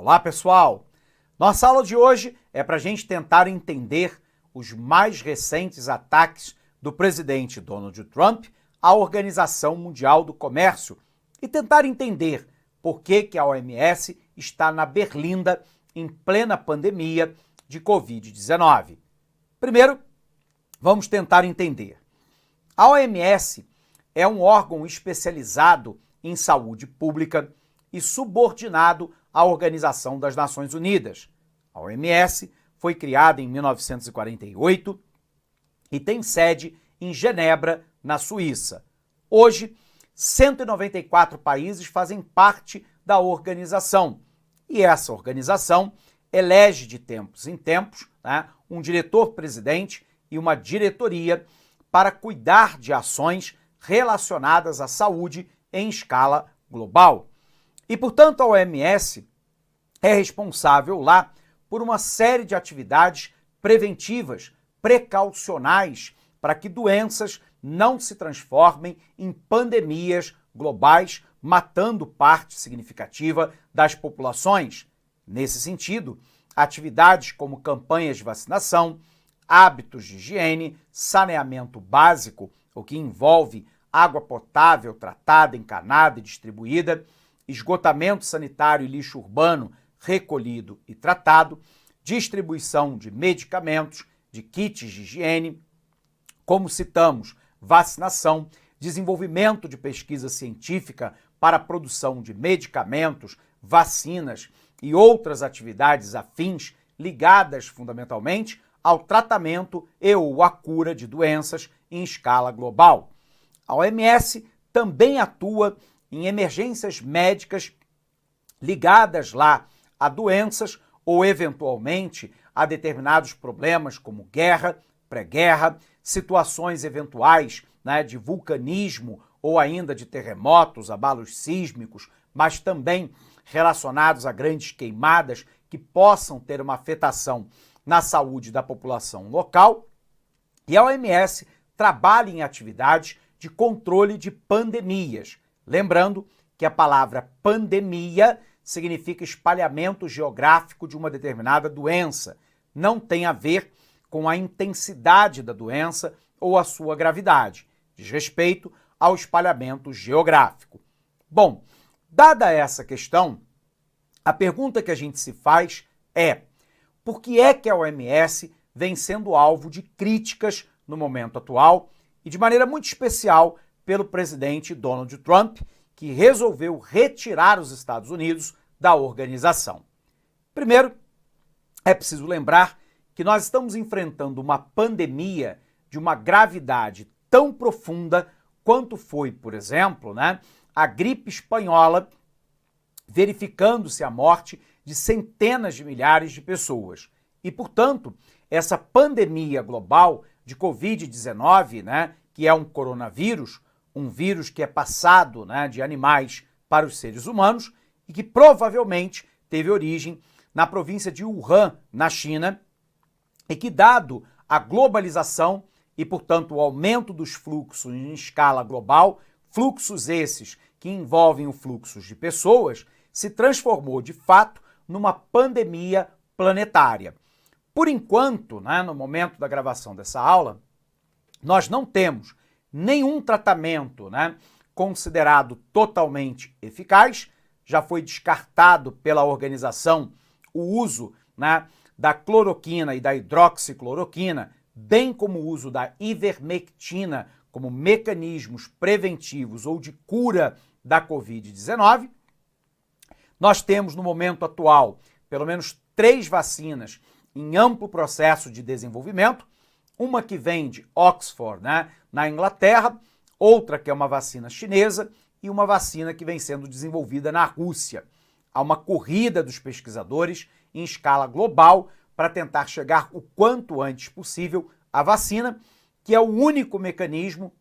Olá, pessoal! Nossa aula de hoje é para a gente tentar entender os mais recentes ataques do presidente Donald Trump à Organização Mundial do Comércio e tentar entender por que a OMS está na berlinda em plena pandemia de Covid-19. Primeiro, vamos tentar entender. A OMS é um órgão especializado em saúde pública e subordinado à Organização das Nações Unidas. A OMS foi criada em 1948 e tem sede em Genebra, na Suíça. Hoje, 194 países fazem parte da organização e essa organização elege de tempos em tempos, um diretor-presidente e uma diretoria para cuidar de ações relacionadas à saúde em escala global. E, portanto, a OMS é responsável lá por uma série de atividades preventivas, precaucionais, para que doenças não se transformem em pandemias globais, matando parte significativa das populações. Nesse sentido, atividades como campanhas de vacinação, hábitos de higiene, saneamento básico, o que envolve água potável tratada, encanada e distribuída, esgotamento sanitário e lixo urbano recolhido e tratado, distribuição de medicamentos, de kits de higiene, como citamos, vacinação, desenvolvimento de pesquisa científica para a produção de medicamentos, vacinas e outras atividades afins ligadas fundamentalmente ao tratamento e ou à cura de doenças em escala global. A OMS também atua em emergências médicas ligadas lá a doenças ou, eventualmente, a determinados problemas como guerra, pré-guerra, situações eventuais de vulcanismo ou ainda de terremotos, abalos sísmicos, mas também relacionados a grandes queimadas que possam ter uma afetação na saúde da população local. E a OMS trabalha em atividades de controle de pandemias. Lembrando que a palavra pandemia significa espalhamento geográfico de uma determinada doença. Não tem a ver com a intensidade da doença ou a sua gravidade. Diz respeito ao espalhamento geográfico. Bom, dada essa questão, a pergunta que a gente se faz é: por que é que a OMS vem sendo alvo de críticas no momento atual e de maneira muito especial pelo presidente Donald Trump, que resolveu retirar os Estados Unidos da organização? Primeiro, é preciso lembrar que nós estamos enfrentando uma pandemia de uma gravidade tão profunda quanto foi, por exemplo, a gripe espanhola, verificando-se a morte de centenas de milhares de pessoas. E, portanto, essa pandemia global de Covid-19, que é um coronavírus, um vírus que é passado de animais para os seres humanos e que provavelmente teve origem na província de Wuhan, na China, e que, dado a globalização e, portanto, o aumento dos fluxos em escala global, fluxos esses que envolvem o fluxo de pessoas, se transformou, de fato, numa pandemia planetária. Por enquanto, no momento da gravação dessa aula, nós não temos nenhum tratamento considerado totalmente eficaz. Já foi descartado pela organização o uso da cloroquina e da hidroxicloroquina, bem como o uso da ivermectina como mecanismos preventivos ou de cura da Covid-19. Nós temos, no momento atual, pelo menos 3 vacinas em amplo processo de desenvolvimento, uma que vem de Oxford, na Inglaterra, outra que é uma vacina chinesa e uma vacina que vem sendo desenvolvida na Rússia. Há uma corrida dos pesquisadores em escala global para tentar chegar o quanto antes possível à vacina, que é o único mecanismo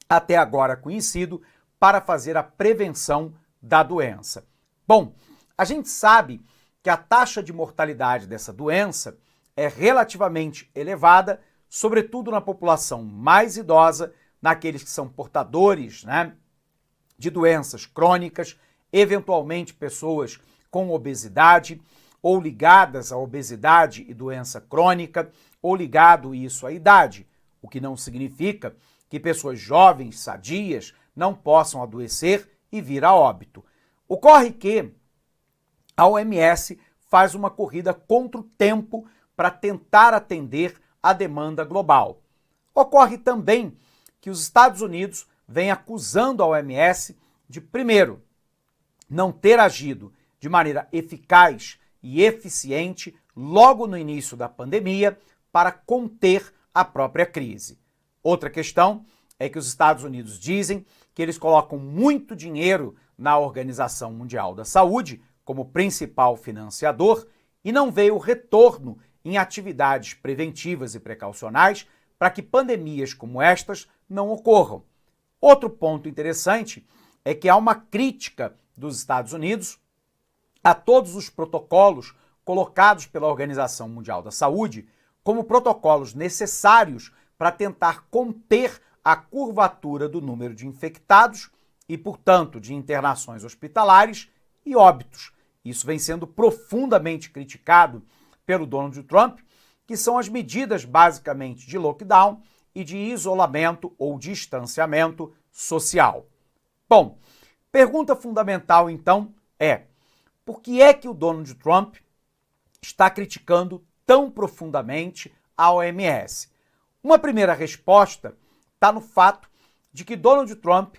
até agora conhecido para fazer a prevenção da doença. Bom, a gente sabe que a taxa de mortalidade dessa doença é relativamente elevada, sobretudo na população mais idosa, naqueles que são portadores de doenças crônicas, eventualmente pessoas com obesidade, ou ligadas à obesidade e doença crônica, ou ligado isso à idade, o que não significa que pessoas jovens, sadias, não possam adoecer e vir a óbito. Ocorre que a OMS faz uma corrida contra o tempo para tentar atender a demanda global. Ocorre também que os Estados Unidos vêm acusando a OMS de, primeiro, não ter agido de maneira eficaz e eficiente logo no início da pandemia para conter a própria crise. Outra questão é que os Estados Unidos dizem que eles colocam muito dinheiro na Organização Mundial da Saúde como principal financiador e não vê o retorno em atividades preventivas e precaucionais para que pandemias como estas não ocorram. Outro ponto interessante é que há uma crítica dos Estados Unidos a todos os protocolos colocados pela Organização Mundial da Saúde como protocolos necessários para tentar conter a curvatura do número de infectados e, portanto, de internações hospitalares e óbitos. Isso vem sendo profundamente criticado pelo Donald Trump, que são as medidas basicamente de lockdown e de isolamento ou distanciamento social. Bom, pergunta fundamental então é: por que é que o Donald Trump está criticando tão profundamente a OMS? Uma primeira resposta está no fato de que Donald Trump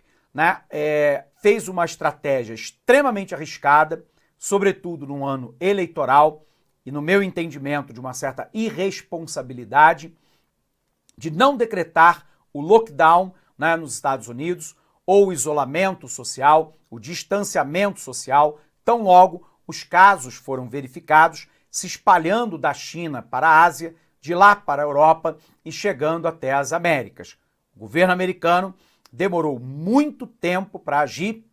fez uma estratégia extremamente arriscada, sobretudo num ano eleitoral, e no meu entendimento de uma certa irresponsabilidade, de não decretar o lockdown nos Estados Unidos, ou o isolamento social, o distanciamento social, tão logo os casos foram verificados, se espalhando da China para a Ásia, de lá para a Europa e chegando até as Américas. O governo americano demorou muito tempo para agir,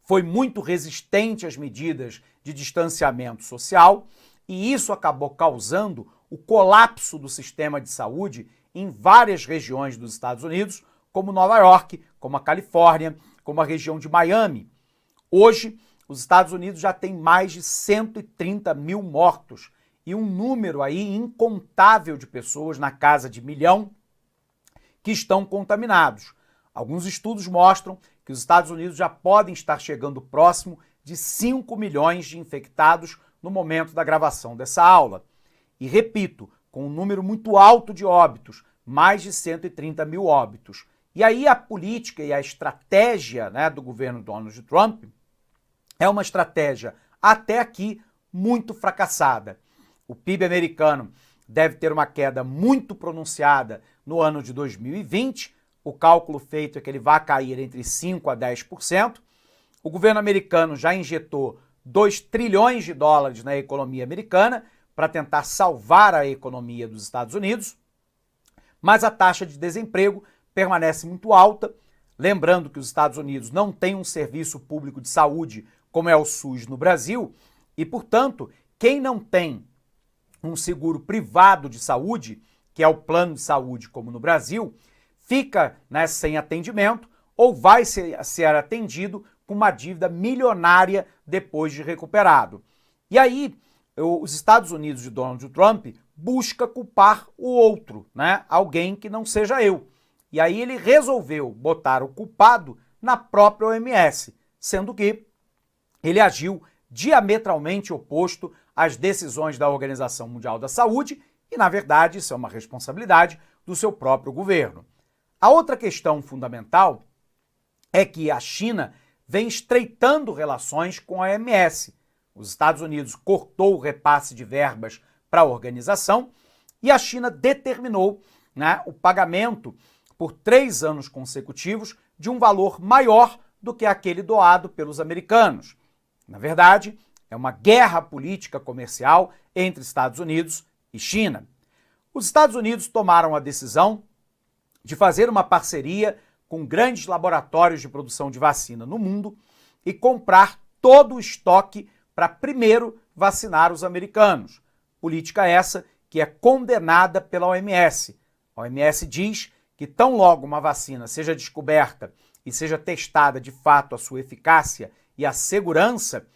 foi muito resistente às medidas de distanciamento social e isso acabou causando o colapso do sistema de saúde em várias regiões dos Estados Unidos, como Nova York, como a Califórnia, como a região de Miami. Hoje, os Estados Unidos já têm mais de 130 mil mortos e um número aí incontável de pessoas, na casa de 1 milhão, que estão contaminados. Alguns estudos mostram que os Estados Unidos já podem estar chegando próximo de 5 milhões de infectados no momento da gravação dessa aula. E repito, com um número muito alto de óbitos, mais de 130 mil óbitos. E aí a política e a estratégia do governo Donald Trump é uma estratégia até aqui muito fracassada. O PIB americano deve ter uma queda muito pronunciada no ano de 2020, o cálculo feito é que ele vai cair entre 5% a 10%. O governo americano já injetou 2 trilhões de dólares na economia americana para tentar salvar a economia dos Estados Unidos, mas a taxa de desemprego permanece muito alta, lembrando que os Estados Unidos não têm um serviço público de saúde como é o SUS no Brasil, e, portanto, quem não tem um seguro privado de saúde, que é o plano de saúde como no Brasil, fica sem atendimento ou vai ser atendido com uma dívida milionária depois de recuperado. E aí, os Estados Unidos de Donald Trump busca culpar o outro, alguém que não seja eu. E aí ele resolveu botar o culpado na própria OMS, sendo que ele agiu diametralmente oposto às decisões da Organização Mundial da Saúde e, na verdade, isso é uma responsabilidade do seu próprio governo. A outra questão fundamental é que a China vem estreitando relações com a OMS. Os Estados Unidos cortou o repasse de verbas para a organização e a China determinou o pagamento por 3 anos consecutivos de um valor maior do que aquele doado pelos americanos. Na verdade, é uma guerra política comercial entre Estados Unidos e China. Os Estados Unidos tomaram a decisão de fazer uma parceria com grandes laboratórios de produção de vacina no mundo e comprar todo o estoque para primeiro vacinar os americanos. Política essa que é condenada pela OMS. A OMS diz que tão logo uma vacina seja descoberta e seja testada de fato a sua eficácia e a segurança,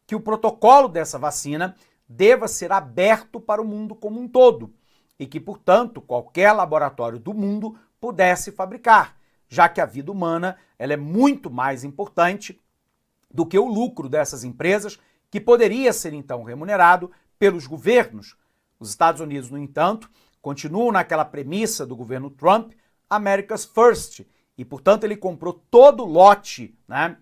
que o protocolo dessa vacina deva ser aberto para o mundo como um todo e que, portanto, qualquer laboratório do mundo pudesse fabricar, já que a vida humana ela é muito mais importante do que o lucro dessas empresas, que poderia ser então remunerado pelos governos. Os Estados Unidos, no entanto, continuam naquela premissa do governo Trump, America's First, e, portanto, ele comprou todo o lote, né,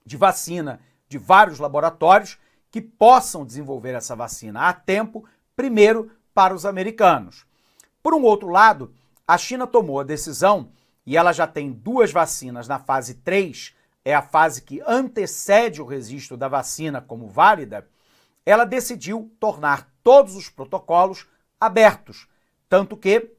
de vacina de vários laboratórios que possam desenvolver essa vacina a tempo, primeiro para os americanos. Por um outro lado, a China tomou a decisão, e ela já tem 2 vacinas na fase 3, é a fase que antecede o registro da vacina como válida, ela decidiu tornar todos os protocolos abertos, tanto que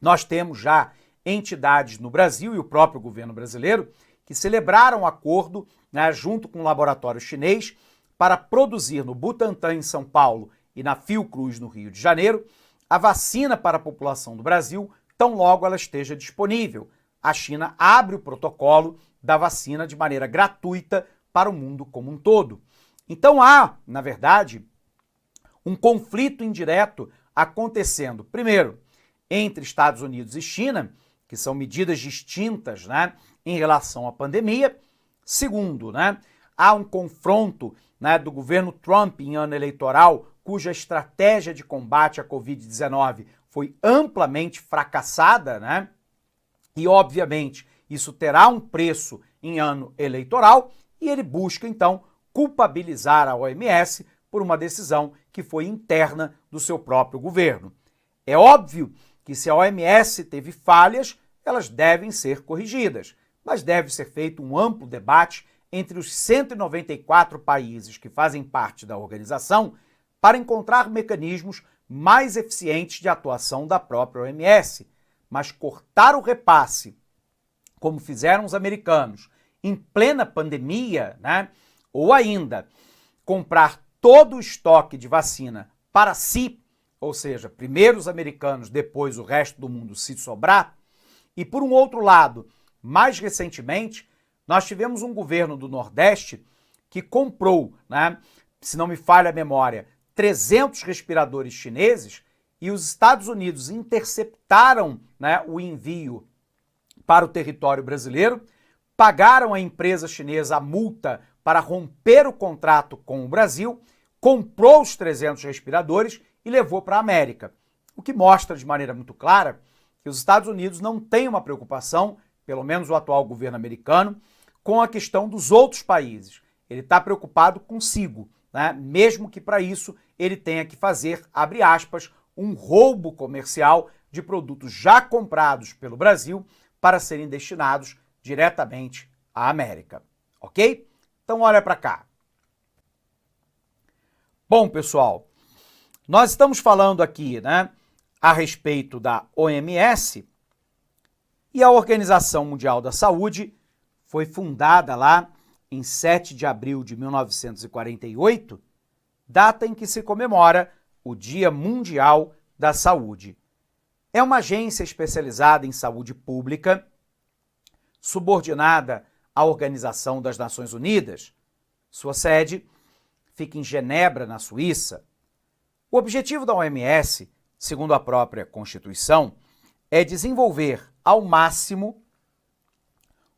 nós temos já entidades no Brasil e o próprio governo brasileiro que celebraram acordo, né, junto com o laboratório chinês para produzir no Butantan, em São Paulo, e na Fiocruz, no Rio de Janeiro, a vacina para a população do Brasil, tão logo ela esteja disponível. A China abre o protocolo da vacina de maneira gratuita para o mundo como um todo. Então há, na verdade, um conflito indireto acontecendo, primeiro, entre Estados Unidos e China, que são medidas distintas, né, em relação à pandemia. Segundo, né, há um confronto, né, do governo Trump em ano eleitoral, cuja estratégia de combate à Covid-19 foi amplamente fracassada, né? E, obviamente, isso terá um preço em ano eleitoral, e ele busca, então, culpabilizar a OMS por uma decisão que foi interna do seu próprio governo. É óbvio que se a OMS teve falhas, elas devem ser corrigidas, mas deve ser feito um amplo debate entre os 194 países que fazem parte da organização para encontrar mecanismos mais eficientes de atuação da própria OMS. Mas cortar o repasse, como fizeram os americanos, em plena pandemia, né? Ou ainda comprar todo o estoque de vacina para si, ou seja, primeiro os americanos, depois o resto do mundo se sobrar. E por um outro lado, mais recentemente, nós tivemos um governo do Nordeste que comprou, né, se não me falha a memória, 300 respiradores chineses, e os Estados Unidos interceptaram, né, o envio para o território brasileiro, pagaram à empresa chinesa a multa para romper o contrato com o Brasil, comprou os 300 respiradores e levou para a América. O que mostra de maneira muito clara que os Estados Unidos não têm uma preocupação, pelo menos o atual governo americano, com a questão dos outros países. Ele está preocupado consigo, né? Mesmo que para isso ele tenha que fazer, abre aspas, um roubo comercial de produtos já comprados pelo Brasil para serem destinados diretamente à América, ok? Então olha para cá. Bom, pessoal, nós estamos falando aqui, né, a respeito da OMS, e a Organização Mundial da Saúde foi fundada lá em 7 de abril de 1948, data em que se comemora o Dia Mundial da Saúde. É uma agência especializada em saúde pública, subordinada à Organização das Nações Unidas. Sua sede fica em Genebra, na Suíça. O objetivo da OMS, segundo a própria Constituição, é desenvolver ao máximo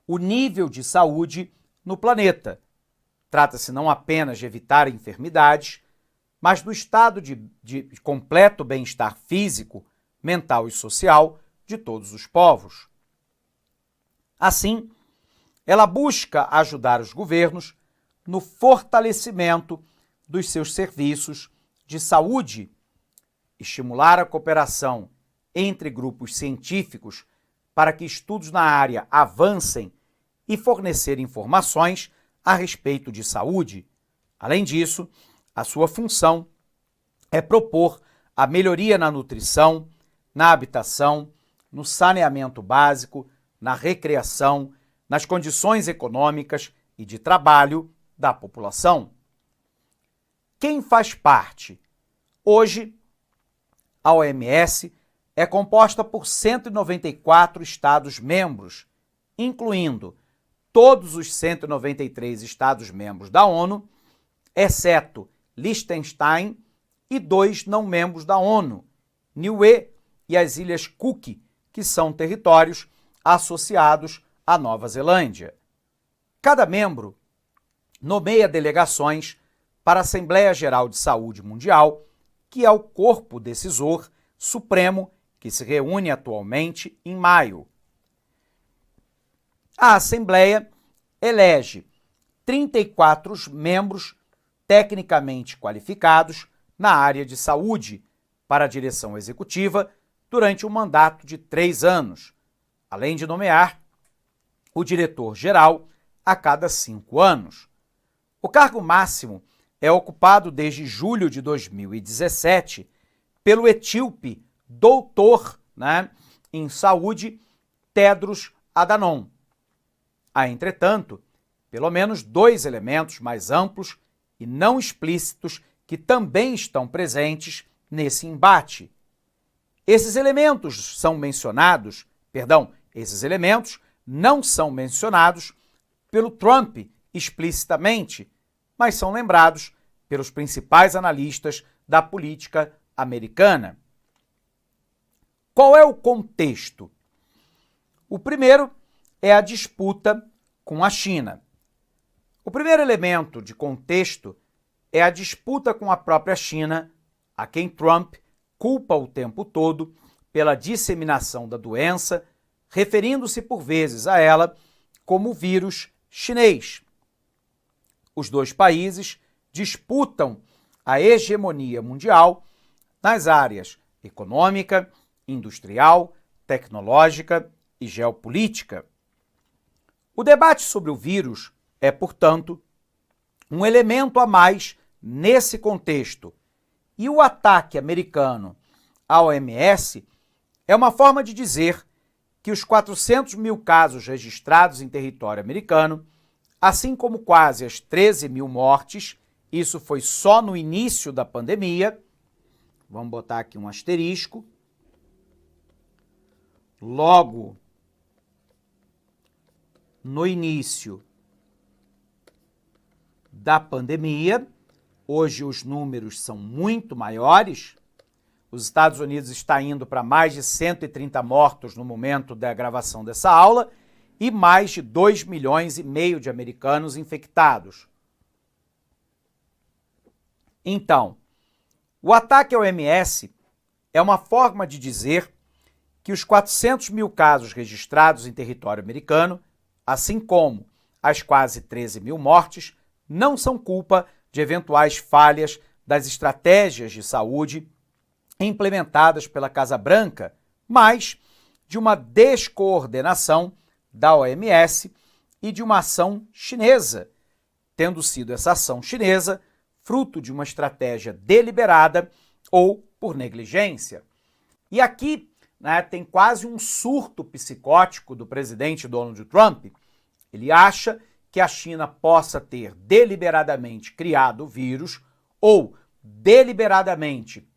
o nível de saúde no planeta. Trata-se não apenas de evitar enfermidades, mas do estado de completo bem-estar físico, mental e social de todos os povos. Assim, ela busca ajudar os governos no fortalecimento dos seus serviços de saúde, estimular a cooperação entre grupos científicos para que estudos na área avancem e fornecer informações a respeito de saúde. Além disso, a sua função é propor a melhoria na nutrição, na habitação, no saneamento básico, na recreação, nas condições econômicas e de trabalho da população. Quem faz parte? Hoje, a OMS é composta por 194 Estados-membros, incluindo todos os 193 Estados-membros da ONU, exceto Liechtenstein, e 2 não-membros da ONU, Niue e as Ilhas Cook, que são territórios associados à Nova Zelândia. Cada membro nomeia delegações para a Assembleia Geral de Saúde Mundial, que é o corpo decisor supremo que se reúne atualmente em maio. A Assembleia elege 34 membros tecnicamente qualificados na área de saúde para a direção executiva durante um mandato de 3 anos, além de nomear o diretor-geral a cada 5 anos. O cargo máximo é ocupado desde julho de 2017 pelo etíope doutor em saúde Tedros Adhanom. Há, entretanto, pelo menos 2 elementos mais amplos e não explícitos que também estão presentes nesse embate. Esses elementos não são mencionados pelo Trump explicitamente, mas são lembrados pelos principais analistas da política americana. Qual é o contexto? O primeiro é a disputa com a China. O primeiro elemento de contexto é a disputa com a própria China, a quem Trump culpa o tempo todo pela disseminação da doença, referindo-se por vezes a ela como vírus chinês. Os 2 países disputam a hegemonia mundial nas áreas econômica, industrial, tecnológica e geopolítica. O debate sobre o vírus é, portanto, um elemento a mais nesse contexto, e o ataque americano à OMS é uma forma de dizer que os 400 mil casos registrados em território americano, assim como quase as 13 mil mortes, isso foi só no início da pandemia, vamos botar aqui um asterisco, logo no início da pandemia, hoje os números são muito maiores. Os Estados Unidos está indo para mais de 130 mortos no momento da gravação dessa aula e mais de 2,5 milhões de americanos infectados. Então, o ataque ao OMS é uma forma de dizer que os 400 mil casos registrados em território americano, assim como as quase 13 mil mortes, não são culpa de eventuais falhas das estratégias de saúde implementadas pela Casa Branca, mas de uma descoordenação da OMS e de uma ação chinesa, tendo sido essa ação chinesa fruto de uma estratégia deliberada ou por negligência. E aqui tem quase um surto psicótico do presidente Donald Trump. Ele acha que a China possa ter deliberadamente criado o vírus ou deliberadamente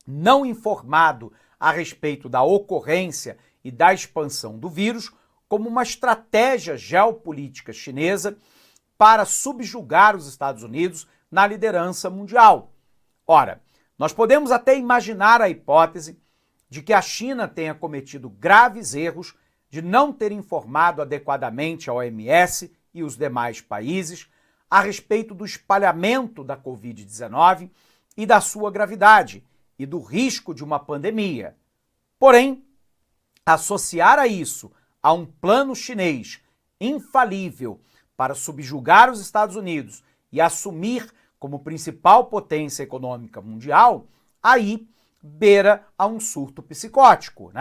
não informado a respeito da ocorrência e da expansão do vírus como uma estratégia geopolítica chinesa para subjugar os Estados Unidos na liderança mundial. Ora, nós podemos até imaginar a hipótese de que a China tenha cometido graves erros de não ter informado adequadamente a OMS e os demais países a respeito do espalhamento da Covid-19 e da sua gravidade e do risco de uma pandemia. Porém, associar a isso a um plano chinês infalível para subjugar os Estados Unidos e assumir como principal potência econômica mundial, aí beira a um surto psicótico,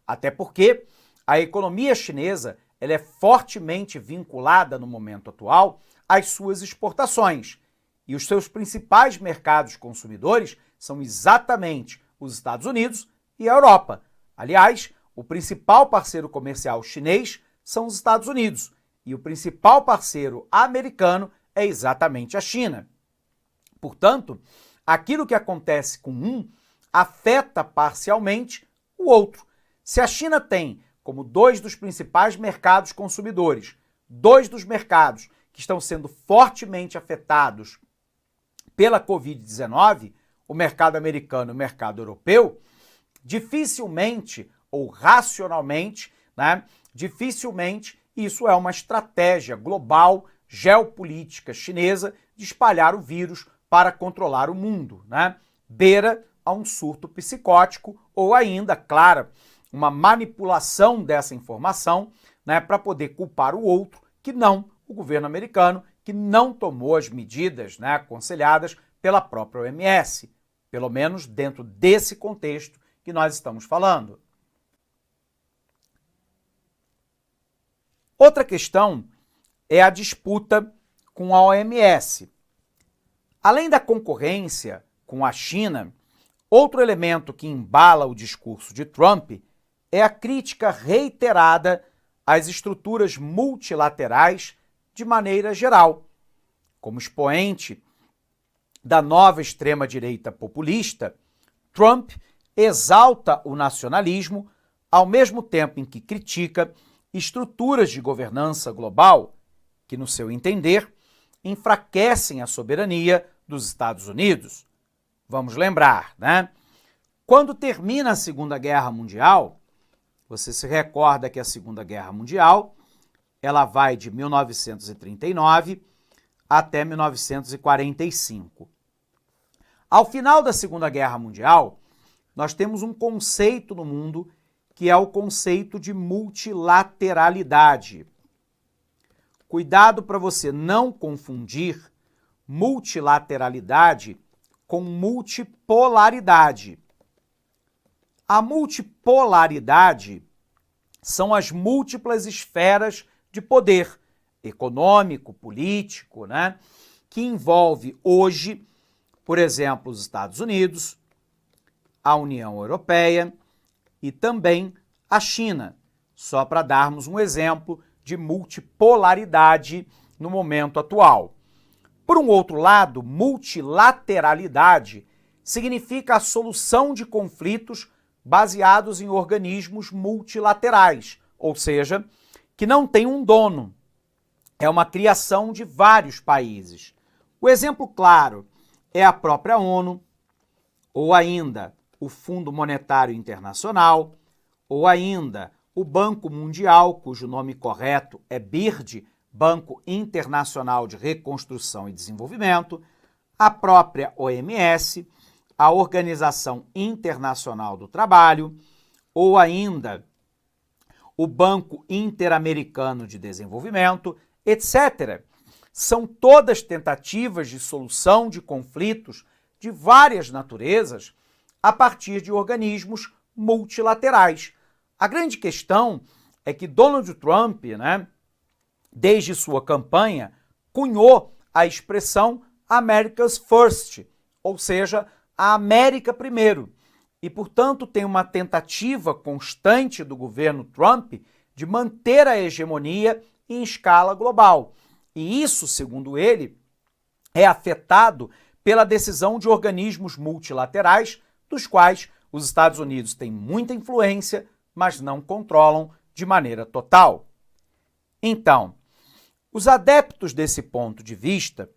Até porque a economia chinesa ela é fortemente vinculada no momento atual às suas exportações. E os seus principais mercados consumidores são exatamente os Estados Unidos e a Europa. Aliás, o principal parceiro comercial chinês são os Estados Unidos e o principal parceiro americano é exatamente a China. Portanto, aquilo que acontece com um afeta parcialmente o outro. Se a China tem como 2 dos principais mercados consumidores, 2 dos mercados que estão sendo fortemente afetados pela Covid-19, o mercado americano e o mercado europeu, dificilmente ou racionalmente, né, dificilmente isso é uma estratégia global, geopolítica chinesa de espalhar o vírus para controlar o mundo, né? Beira a um surto psicótico ou ainda, claro, uma manipulação dessa informação, né, para poder culpar o outro, que não o governo americano, que não tomou as medidas, né, aconselhadas pela própria OMS, pelo menos dentro desse contexto que nós estamos falando. Outra questão é a disputa com a OMS. Além da concorrência com a China, outro elemento que embala o discurso de Trump é a crítica reiterada às estruturas multilaterais de maneira geral. Como expoente da nova extrema-direita populista, Trump exalta o nacionalismo ao mesmo tempo em que critica estruturas de governança global que, no seu entender, enfraquecem a soberania dos Estados Unidos. Vamos lembrar, né? Quando termina a Segunda Guerra Mundial, você se recorda que a Segunda Guerra Mundial ela vai de 1939 até 1945. Ao final da Segunda Guerra Mundial, nós temos um conceito no mundo que é o conceito de multilateralidade. Cuidado para você não confundir multilateralidade com multipolaridade. A multipolaridade são as múltiplas esferas de poder econômico, político, né, que envolve hoje, por exemplo, os Estados Unidos, a União Europeia e também a China, só para darmos um exemplo de multipolaridade no momento atual. Por um outro lado, multilateralidade significa a solução de conflitos baseados em organismos multilaterais, ou seja, que não tem um dono. É uma criação de vários países. O exemplo claro é a própria ONU, ou ainda o Fundo Monetário Internacional, ou ainda o Banco Mundial, cujo nome correto é BIRD, Banco Internacional de Reconstrução e Desenvolvimento, a própria OMS, a Organização Internacional do Trabalho, ou ainda o Banco Interamericano de Desenvolvimento, etc. São todas tentativas de solução de conflitos de várias naturezas a partir de organismos multilaterais. A grande questão é que Donald Trump, né, desde sua campanha, cunhou a expressão America's First, ou seja, a América primeiro. E, portanto, tem uma tentativa constante do governo Trump de manter a hegemonia em escala global. E isso, segundo ele, é afetado pela decisão de organismos multilaterais, dos quais os Estados Unidos têm muita influência, mas não controlam de maneira total. Então, os adeptos desse ponto de vista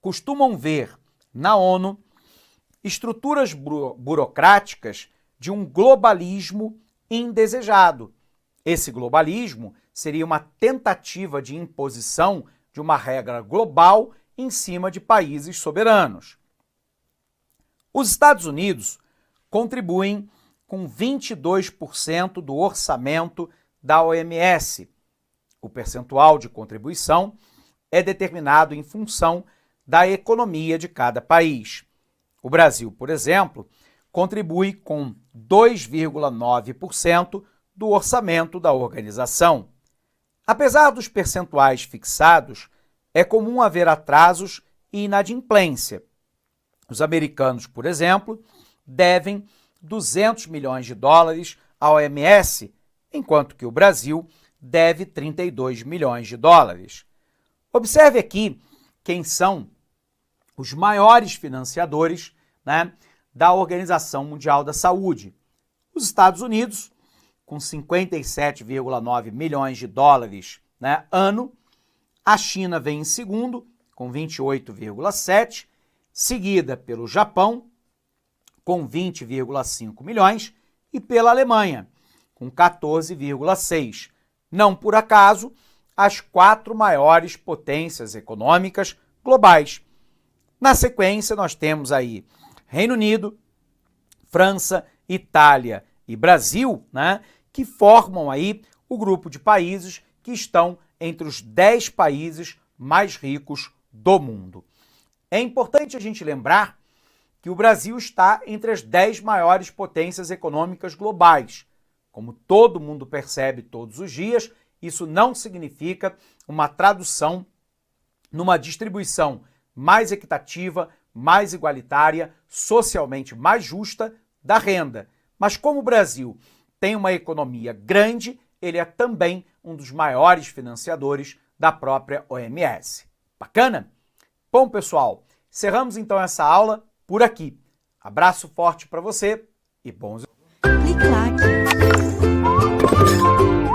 costumam ver na ONU estruturas burocráticas de um globalismo indesejado. Esse globalismo seria uma tentativa de imposição de uma regra global em cima de países soberanos. Os Estados Unidos contribuem com 22% do orçamento da OMS. O percentual de contribuição é determinado em função da economia de cada país. O Brasil, por exemplo, contribui com 2,9% do orçamento da organização. Apesar dos percentuais fixados, é comum haver atrasos e inadimplência. Os americanos, por exemplo, devem 200 milhões de dólares à OMS, enquanto que o Brasil deve 32 milhões de dólares. Observe aqui quem são os maiores financiadores, né, da Organização Mundial da Saúde. Os Estados Unidos, com 57,9 milhões de dólares, né, ano. A China vem em segundo, com 28,7, seguida pelo Japão, com 20,5 milhões, e pela Alemanha, com 14,6. Não por acaso, as 4 maiores potências econômicas globais. Na sequência, nós temos aí Reino Unido, França, Itália e Brasil, né, que formam aí o grupo de países que estão entre os 10 países mais ricos do mundo. É importante a gente lembrar que o Brasil está entre as 10 maiores potências econômicas globais. Como todo mundo percebe todos os dias, isso não significa uma tradução numa distribuição mais equitativa, mais igualitária, socialmente mais justa da renda. Mas como o Brasil tem uma economia grande, ele é também um dos maiores financiadores da própria OMS. Bacana? Bom, pessoal, encerramos então essa aula por aqui. Abraço forte para você e bons... Clique like.